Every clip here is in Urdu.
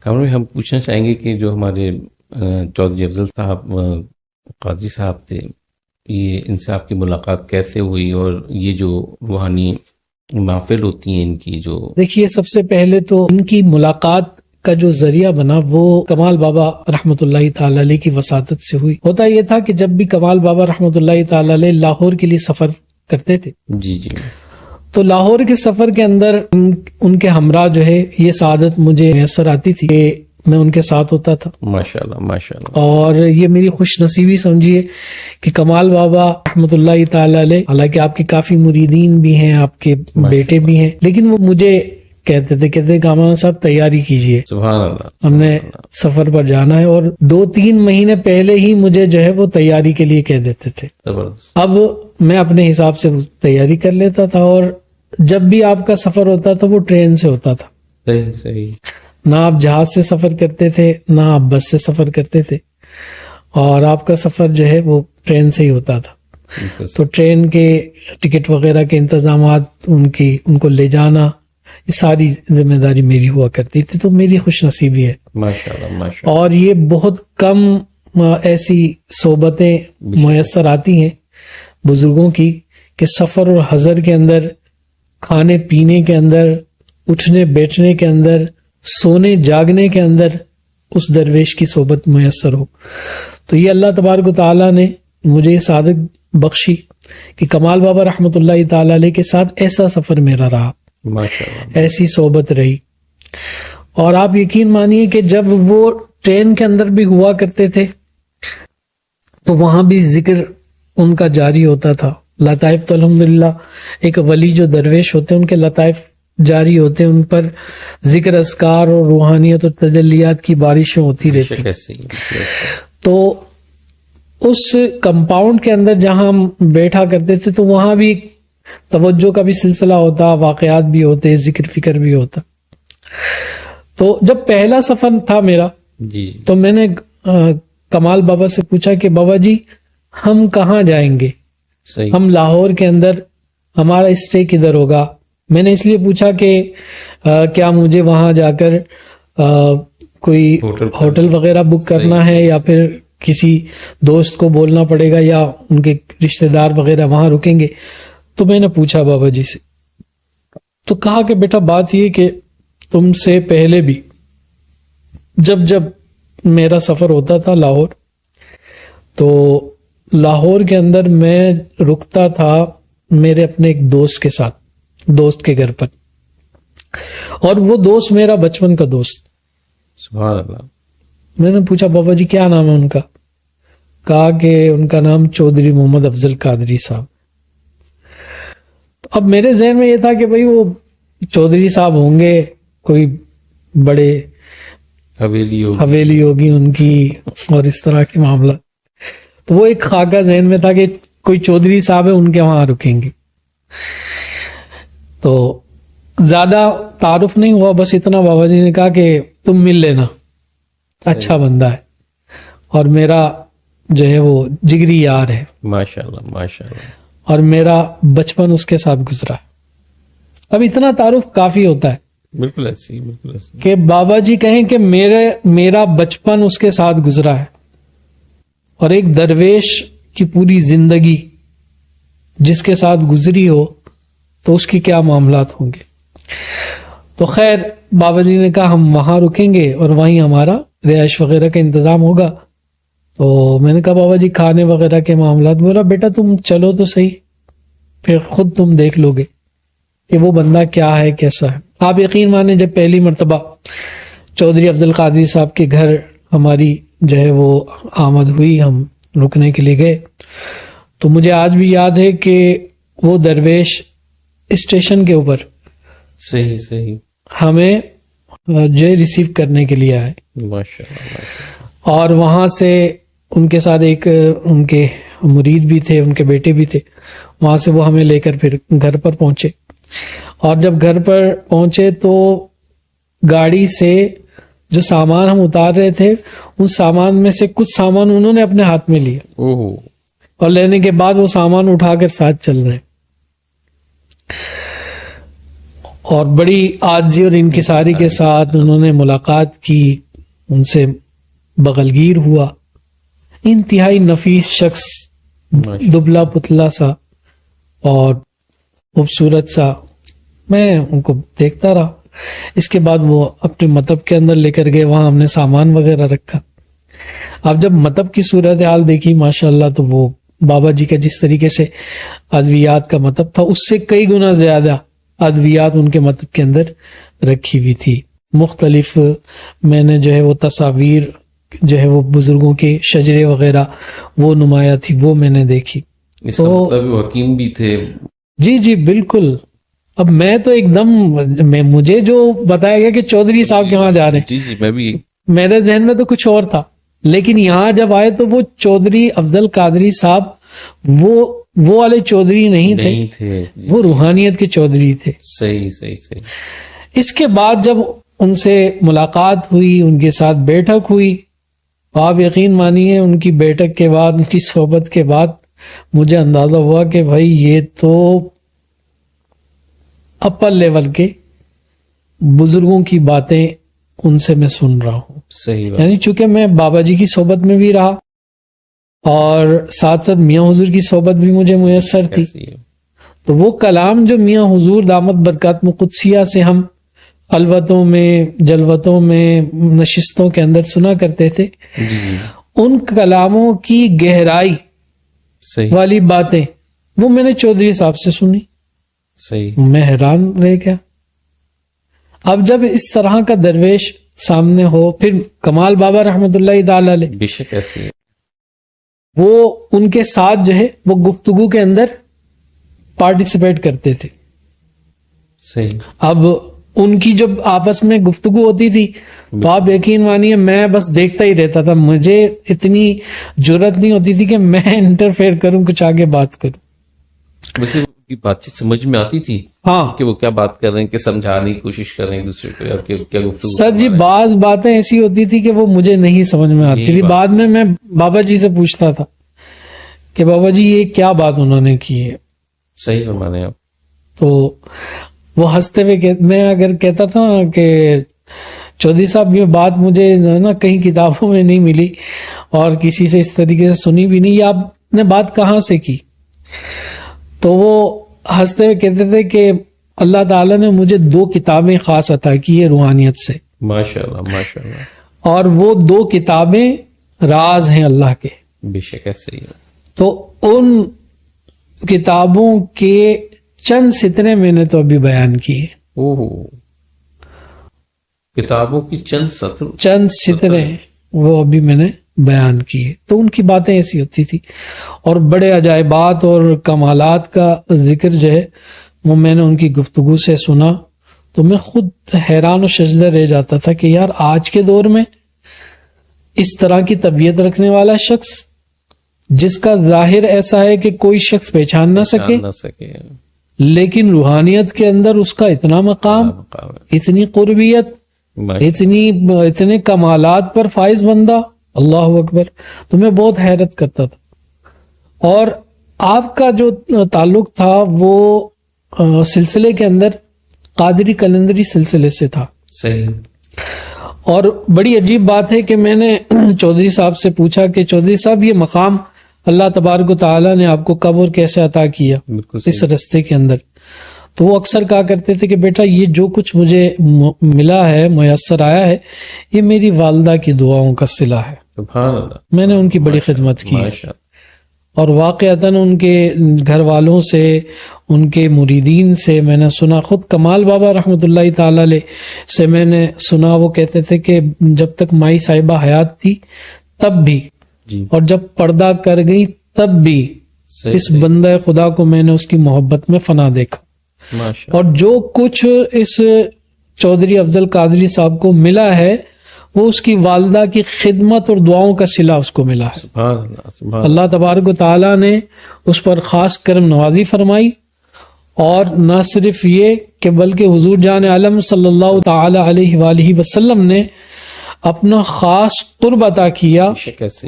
ہم پوچھنا چاہیں گے کہ جو ہمارے چودھری افضل صاحب قادری صاحب تھے، یہ ان سے آپ کی ملاقات کیسے ہوئی، اور یہ جو روحانی محفل ہوتی ہیں ان کی جو؟ دیکھیے، سب سے پہلے تو ان کی ملاقات کا جو ذریعہ بنا وہ کمال بابا رحمۃ اللہ تعالی علیہ کی وساطت سے ہوئی. ہوتا یہ تھا کہ جب بھی کمال بابا رحمۃ اللہ تعالی علیہ لاہور کے لیے سفر کرتے تھے جی جی، تو لاہور کے سفر کے اندر ان کے ہمراہ جو ہے یہ سعادت مجھے میسر آتی تھی کہ میں ان کے ساتھ ہوتا تھا. ماشاءاللہ ماشاءاللہ. اور یہ میری خوش نصیبی سمجھیے کہ کمال بابا رحمۃ اللہ تعالی علیہ، حالانکہ آپ کے کافی مریدین بھی ہیں، آپ کے بیٹے بھی ہیں، لیکن وہ مجھے کہتے تھے کامران صاحب تیاری کیجئے، سبحان اللہ، ہم نے سفر پر جانا ہے. اور 2-3 مہینے پہلے ہی مجھے جو ہے وہ تیاری کے لیے کہہ دیتے تھے. زبردست. اب میں اپنے حساب سے تیاری کر لیتا تھا، اور جب بھی آپ کا سفر ہوتا تھا وہ ٹرین سے ہوتا تھا. صحیح صحیح. نہ آپ جہاز سے سفر کرتے تھے، نہ آپ بس سے سفر کرتے تھے، اور آپ کا سفر جو ہے وہ ٹرین سے ہی ہوتا تھا. تو ٹرین کے ٹکٹ وغیرہ کے انتظامات، ان کو لے جانا، یہ ساری ذمہ داری میری ہوا کرتی تھی. تو میری خوش نصیبی ہے ماشاءاللہ ماشاءاللہ. اور یہ بہت کم ایسی صحبتیں میسر آتی ہیں بزرگوں کی کہ سفر اور حضر کے اندر، کھانے پینے کے اندر، اٹھنے بیٹھنے کے اندر، سونے جاگنے کے اندر اس درویش کی صحبت میسر ہو. تو یہ اللہ تبارک و تعالیٰ نے مجھے یہ سعادت بخشی کہ کمال بابا رحمۃ اللہ تعالی علیہ کے ساتھ ایسا سفر میرا رہا، ماشاءاللہ. ایسی صحبت رہی. اور آپ یقین مانیے کہ جب وہ ٹرین کے اندر بھی ہوا کرتے تھے تو وہاں بھی ذکر ان کا جاری ہوتا تھا. لطائف تو الحمدللہ ایک ولی جو درویش ہوتے ہیں ان کے لطائف جاری ہوتے ہیں، ان پر ذکر اذکار اور روحانیت اور تجلیات کی بارشیں ہوتی رہتی. تو اس کمپاؤنڈ کے اندر جہاں ہم بیٹھا کرتے تھے تو وہاں بھی توجہ کا بھی سلسلہ ہوتا، واقعات بھی ہوتے، ذکر فکر بھی ہوتا. تو جب پہلا سفر تھا میرا جی، تو میں نے کمال بابا سے پوچھا کہ بابا جی ہم کہاں جائیں گے؟ صحیح. ہم لاہور کے اندر، ہمارا اسٹے کدھر ہوگا؟ میں نے اس لیے پوچھا کہ کیا مجھے وہاں جا کر کوئی ہوٹل وغیرہ بک کرنا ہے، یا پھر کسی دوست کو بولنا پڑے گا، یا ان کے رشتہ دار وغیرہ وہاں رکیں گے؟ تو میں نے پوچھا بابا جی سے، تو کہا کہ بیٹا بات یہ کہ تم سے پہلے بھی جب میرا سفر ہوتا تھا لاہور، تو لاہور کے اندر میں رکتا تھا میرے اپنے ایک دوست کے ساتھ، دوست کے گھر پر، اور وہ دوست میرا بچپن کا دوست. سبحان اللہ. میں نے پوچھا بابا جی کیا نام ہے ان کا؟ کہا کہ ان کا نام چودھری محمد افضل قادری صاحب. اب میرے ذہن میں یہ تھا کہ بھئی وہ چودھری صاحب ہوں گے، کوئی بڑے حویلی ہوگی ان کی، اور اس طرح کے معاملہ. تو وہ ایک خاکہ ذہن میں تھا کہ کوئی چودھری صاحب ہے، ان کے وہاں رکیں گے. تو زیادہ تعارف نہیں ہوا، بس اتنا بابا جی نے کہا کہ تم مل لینا، اچھا بندہ ہے اور میرا جو ہے وہ جگری یار ہے. ماشاءاللہ ماشاءاللہ. اور میرا بچپن اس کے ساتھ گزرا ہے. اب اتنا تعارف کافی ہوتا ہے. بالکل ایسی، بالکل ایسی کہ بابا جی کہیں کہ میرا بچپن اس کے ساتھ گزرا ہے، اور ایک درویش کی پوری زندگی جس کے ساتھ گزری ہو تو اس کی کیا معاملات ہوں گے. تو خیر بابا جی نے کہا ہم وہاں رکیں گے اور وہیں ہمارا رہائش وغیرہ کا انتظام ہوگا. تو میں نے کہا بابا جی کھانے وغیرہ کے معاملات؟ بولا بیٹا تم چلو تو صحیح، پھر خود تم دیکھ لو گے کہ وہ بندہ کیا ہے، کیسا ہے. آپ یقین مانیں جب پہلی مرتبہ چودھری افضل قادری صاحب کے گھر ہماری جو ہے وہ آمد ہوئی، ہم رکنے کے لیے گئے، تو مجھے آج بھی یاد ہے کہ وہ درویش اسٹیشن کے اوپر صحیح صحیح ہمیں جو ریسیو کرنے کے لیے آئے. ماشاءاللہ. اور وہاں سے ان کے ساتھ ایک ان کے مرید بھی تھے، ان کے بیٹے بھی تھے. وہاں سے وہ ہمیں لے کر پھر گھر پر پہنچے. اور جب گھر پر پہنچے تو گاڑی سے جو سامان ہم اتار رہے تھے ان سامان میں سے کچھ سامان انہوں نے اپنے ہاتھ میں لیا، اور لینے کے بعد وہ سامان اٹھا کر ساتھ چل رہے. اور بڑی عاجزی اور انکساری کے ساتھ انہوں نے ملاقات کی، ان سے بغلگیر ہوا. انتہائی نفیس شخص، دبلا پتلا سا اور خوبصورت سا. میں ان کو دیکھتا رہا. اس کے بعد وہ اپنے مطب کے اندر لے کر گئے، وہاں ہم نے سامان وغیرہ رکھا. اب جب مطب کی صورتحال دیکھی ماشاءاللہ، تو وہ بابا جی کا جس طریقے سے ادویات کا مطب تھا، اس سے کئی گنا زیادہ ادویات ان کے مطب کے اندر رکھی ہوئی تھی. مختلف میں نے جو ہے وہ تصاویر جو ہے وہ بزرگوں کے شجرے وغیرہ وہ نمایاں تھی، وہ میں نے دیکھی. اس کا مطلب حکیم بھی تھے. جی جی بالکل. اب میں تو ایک دم مجھے جو بتایا گیا کہ چودھری صاحب کے وہاں جا رہے ہیں، جی جی میں بھی، میرے ذہن میں تو کچھ اور تھا، لیکن یہاں جب آئے تو وہ چودھری افضل قادری صاحب وہ والے چودھری نہیں تھے، وہ روحانیت کے چودھری تھے. صحیح صحیح صحیح. اس کے بعد جب ان سے ملاقات ہوئی، ان کے ساتھ بیٹھک ہوئی، آپ یقین مانیے ان کی بیٹھک کے بعد، ان کی صحبت کے بعد مجھے اندازہ ہوا کہ بھائی یہ تو اپر لیول کے بزرگوں کی باتیں ان سے میں سن رہا ہوں. صحیح بات. یعنی چونکہ میں بابا جی کی صحبت میں بھی رہا اور ساتھ ساتھ میاں حضور کی صحبت بھی مجھے میسر تھی، تو وہ کلام جو میاں حضور دامت برکات قدسیہ سے ہم خلوتوں میں، جلوتوں میں، نشستوں کے اندر سنا کرتے تھے، ان کلاموں کی گہرائی والی باتیں وہ میں نے چودھری صاحب سے سنی. صحیح. میں حیران رہ گیا. اب جب اس طرح کا درویش سامنے ہو، پھر کمال بابا رحمت اللہ تعالی علیہ، بے شک ایسی ہے، وہ ان کے ساتھ جو ہے وہ گفتگو کے اندر پارٹیسپیٹ کرتے تھے. صحیح. اب ان کی جب آپس میں گفتگو ہوتی تھی تو آپ یقین مانیے میں بس دیکھتا ہی رہتا تھا. مجھے اتنی جرت نہیں ہوتی تھی کہ میں انٹرفیئر کروں، کچھ آگے بات کروں. ویسے کی بات چیت سمجھ میں آتی تھی ہاں کہ وہ کیا بات کر رہے ہیں، کہ سمجھانے کی کوشش کر رہے ہیں دوسرے کو، یا کیا گفتگو. سر جی بعض باتیں ایسی ہوتی تھی کہ وہ مجھے نہیں سمجھ میں آتی تھی. بعد میں بابا جی سے پوچھتا تھا کہ بابا جی یہ کیا بات انہوں نے کی ہے. صحیح فرمانے آپ. تو وہ ہنستے ہوئے میں اگر کہتا تھا کہ چودھری صاحب یہ بات مجھے نا کہیں کتابوں میں نہیں ملی اور کسی سے اس طریقے سے سنی بھی نہیں، یہ آپ نے بات کہاں سے کی؟ تو وہ ہنستے ہوئے کہتے تھے کہ اللہ تعالیٰ نے مجھے 2 کتابیں خاص عطا کی ہے روحانیت سے. ماشاءاللہ ماشاءاللہ. اور وہ 2 کتابیں راز ہیں اللہ کے. بے شک ایسے ہی ہے. تو ان کتابوں کے چند سطریں میں نے تو ابھی بیان کیے. کتابوں کی چند سطریں وہ ابھی میں نے بیان کیے. تو ان کی باتیں ایسی ہوتی تھی اور بڑے عجائبات اور کمالات کا ذکر جو ہے وہ میں نے ان کی گفتگو سے سنا تو میں خود حیران و شجدہ رہ جاتا تھا کہ یار آج کے دور میں اس طرح کی طبیعت رکھنے والا شخص جس کا ظاہر ایسا ہے کہ کوئی شخص پہچان نہ سکے، لیکن روحانیت کے اندر اس کا اتنا مقام، اتنی قربیت، اتنے کمالات پر فائز بندہ، اللہ اکبر. تو میں بہت حیرت کرتا تھا. اور آپ کا جو تعلق تھا وہ سلسلے کے اندر قادری کلندری سلسلے سے تھا. صحیح. اور بڑی عجیب بات ہے کہ میں نے چودھری صاحب سے پوچھا کہ چودھری صاحب یہ مقام اللہ تبارک و تعالیٰ نے آپ کو کب اور کیسے عطا کیا اس رستے کے اندر؟ تو وہ اکثر کہا کرتے تھے کہ بیٹا یہ جو کچھ مجھے ملا ہے، میسر آیا ہے، یہ میری والدہ کی دعاؤں کا صلہ ہے. سبحان اللہ. میں نے ان کی بڑی خدمت کی اور واقعتاً ان کے گھر والوں سے، ان کے مریدین سے میں نے سنا. خود کمال بابا رحمت اللہ تعالی علیہ سے میں نے سنا، وہ کہتے تھے کہ جب تک مائی صاحبہ حیات تھی تب بھی اور جب پردہ کر گئی تب بھی اس بندہ خدا کو میں نے اس کی محبت میں فنا دیکھا. اور جو کچھ اس چودھری افضل قادری صاحب کو ملا ہے وہ اس کی والدہ کی خدمت اور دعاؤں کا صلہ اس کو ملا ہے. سبحان اللہ. سبحان اللہ تبارک و تعالیٰ نے اس پر خاص کرم نوازی فرمائی. اور نہ صرف یہ کہ بلکہ حضور جان عالم صلی اللہ تعالی علیہ وآلہ وسلم نے اپنا خاص قرب عطا کیا،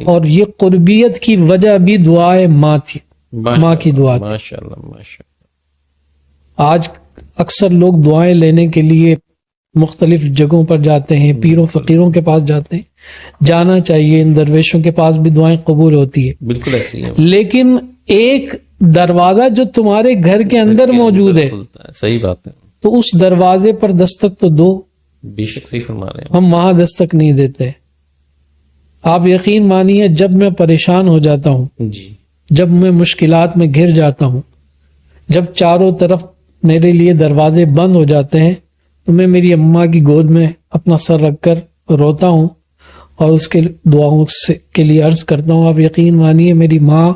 اور یہ قربیت کی وجہ بھی دعائے ماں تھی، ماں کی دعا تھی. ماشاءاللہ ماشاءاللہ. آج اکثر لوگ دعائیں لینے کے لیے مختلف جگہوں پر جاتے ہیں، پیروں فقیروں کے پاس جاتے ہیں، جانا چاہیے، ان درویشوں کے پاس بھی دعائیں قبول ہوتی ہے، بالکل ایسی ہے، لیکن ایک دروازہ جو تمہارے گھر کے اندر موجود ہے، صحیح بات ہے، تو اس دروازے پر دستک تو دو. بے شک صحیح فرما رہے ہیں. ہم وہاں دستک نہیں دیتے. آپ یقین مانیے جب میں پریشان ہو جاتا ہوں، جی، جب میں مشکلات میں گھر جاتا ہوں، جب چاروں طرف میرے لیے دروازے بند ہو جاتے ہیں، تو میں میری اماں کی گود میں اپنا سر رکھ کر روتا ہوں اور اس کے دعاؤں کے لیے عرض کرتا ہوں. آپ یقین مانیے میری ماں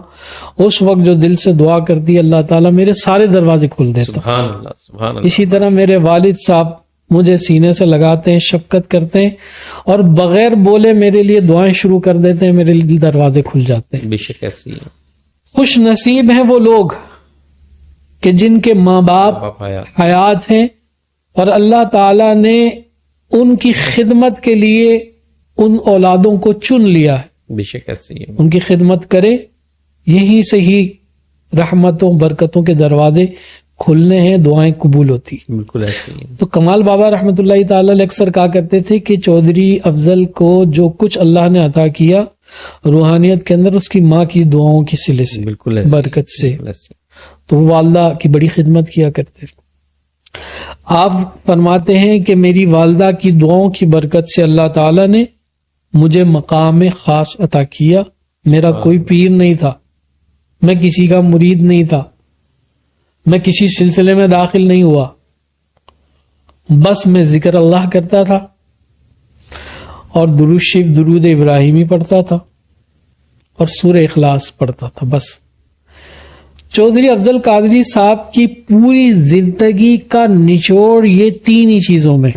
اس وقت جو دل سے دعا کرتی ہے، اللہ تعالیٰ میرے سارے دروازے کھول دیتا. سبحان اللہ، سبحان اللہ. اسی طرح میرے والد صاحب مجھے سینے سے لگاتے ہیں، شفقت کرتے ہیں اور بغیر بولے میرے لیے دعائیں شروع کر دیتے ہیں، میرے لیے دروازے کھل جاتے ہیں. بے شک ایسی ہے. خوش نصیب ہیں وہ لوگ کہ جن کے ماں باپ حیات ہیں اور اللہ تعالیٰ نے ان کی خدمت کے لیے ان اولادوں کو چن لیا ہے. بے شک ایسی ہے. ان کی خدمت کرے، یہیں سے ہی رحمتوں برکتوں کے دروازے کھلنے ہیں، دعائیں قبول ہوتی. بالکل ایسی ہے. تو کمال بابا رحمۃ اللہ تعالی علیہ اکثر کہا کرتے تھے کہ چودھری افضل کو جو کچھ اللہ نے عطا کیا روحانیت کے اندر، اس کی ماں کی دعاؤں کی صلے سے، بالکل ایسی برکت سے. بالکل ایسی. تو وہ والدہ کی بڑی خدمت کیا کرتے تھے. آپ فرماتے ہیں کہ میری والدہ کی دعاؤں کی برکت سے اللہ تعالی نے مجھے مقام خاص عطا کیا. میرا کوئی پیر نہیں تھا، میں کسی کا مرید نہیں تھا، میں کسی سلسلے میں داخل نہیں ہوا، بس میں ذکر اللہ کرتا تھا اور درود شریف درود ابراہیمی پڑھتا تھا اور سورہ اخلاص پڑھتا تھا بس. چودھری افضل قادری صاحب کی پوری زندگی کا نچوڑ یہ تین ہی چیزوں میں،